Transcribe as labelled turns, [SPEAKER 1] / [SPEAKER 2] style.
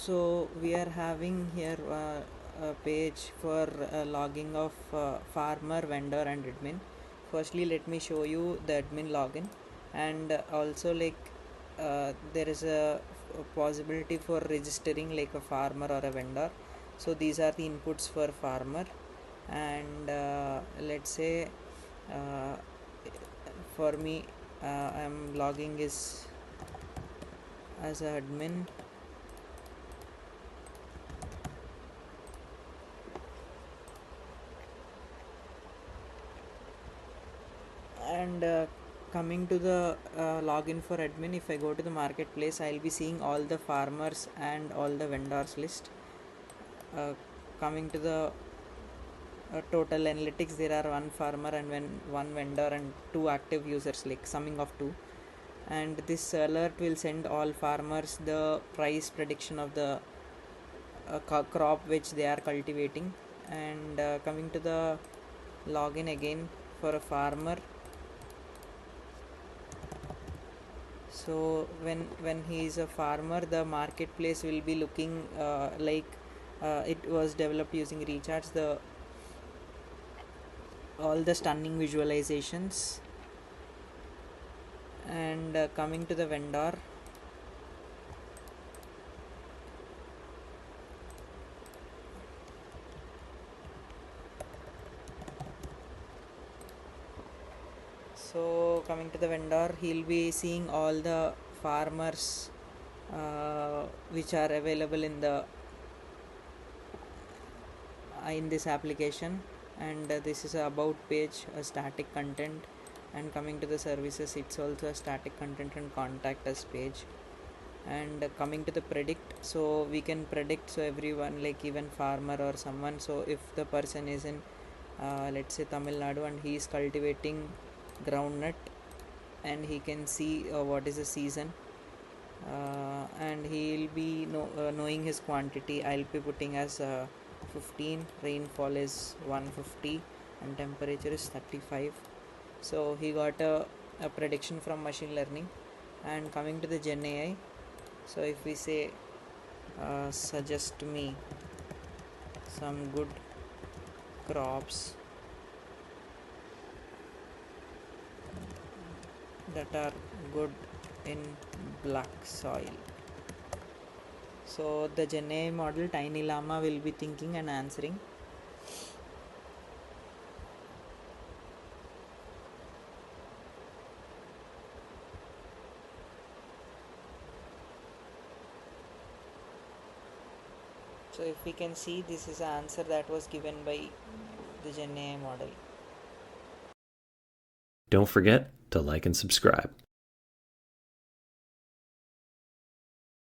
[SPEAKER 1] So we are having here a page for logging of farmer, vendor and admin. Firstly, let me show you the admin login, and also there is a possibility for registering like a farmer or a vendor. So these are the inputs for farmer, and let's say uh, for me I am logging is as a admin. And coming to the login for admin, if I go to the marketplace, I'll be seeing all the farmers and all the vendors list. Coming to the total analytics, there are one farmer and one vendor and two active users, like summing of two. And this alert will send all farmers the price prediction of the crop which they are cultivating. And coming to the login again for a farmer, so when he is a farmer, the marketplace will be looking it was developed using recharge, the all the stunning visualizations. And coming to the vendor, so coming to the vendor, he'll be seeing all the farmers which are available in this application. And this is a about page, a static content. And coming to the services, it's also a static content and contact us page. And coming to the predict, so we can predict, so everyone, like even farmer or someone, so if the person is in let's say Tamil Nadu and he is cultivating groundnut, and he can see what is the season, and he'll be knowing his quantity. I'll be putting as 15, rainfall is 150 and temperature is 35. So he got a prediction from machine learning. And coming to the Gen AI, so if we say suggest me some good crops that are good in black soil, so the Gen AI model TinyLlama will be thinking and answering. So if we can see, this is the answer that was given by the Gen AI model.
[SPEAKER 2] Don't forget to like and subscribe.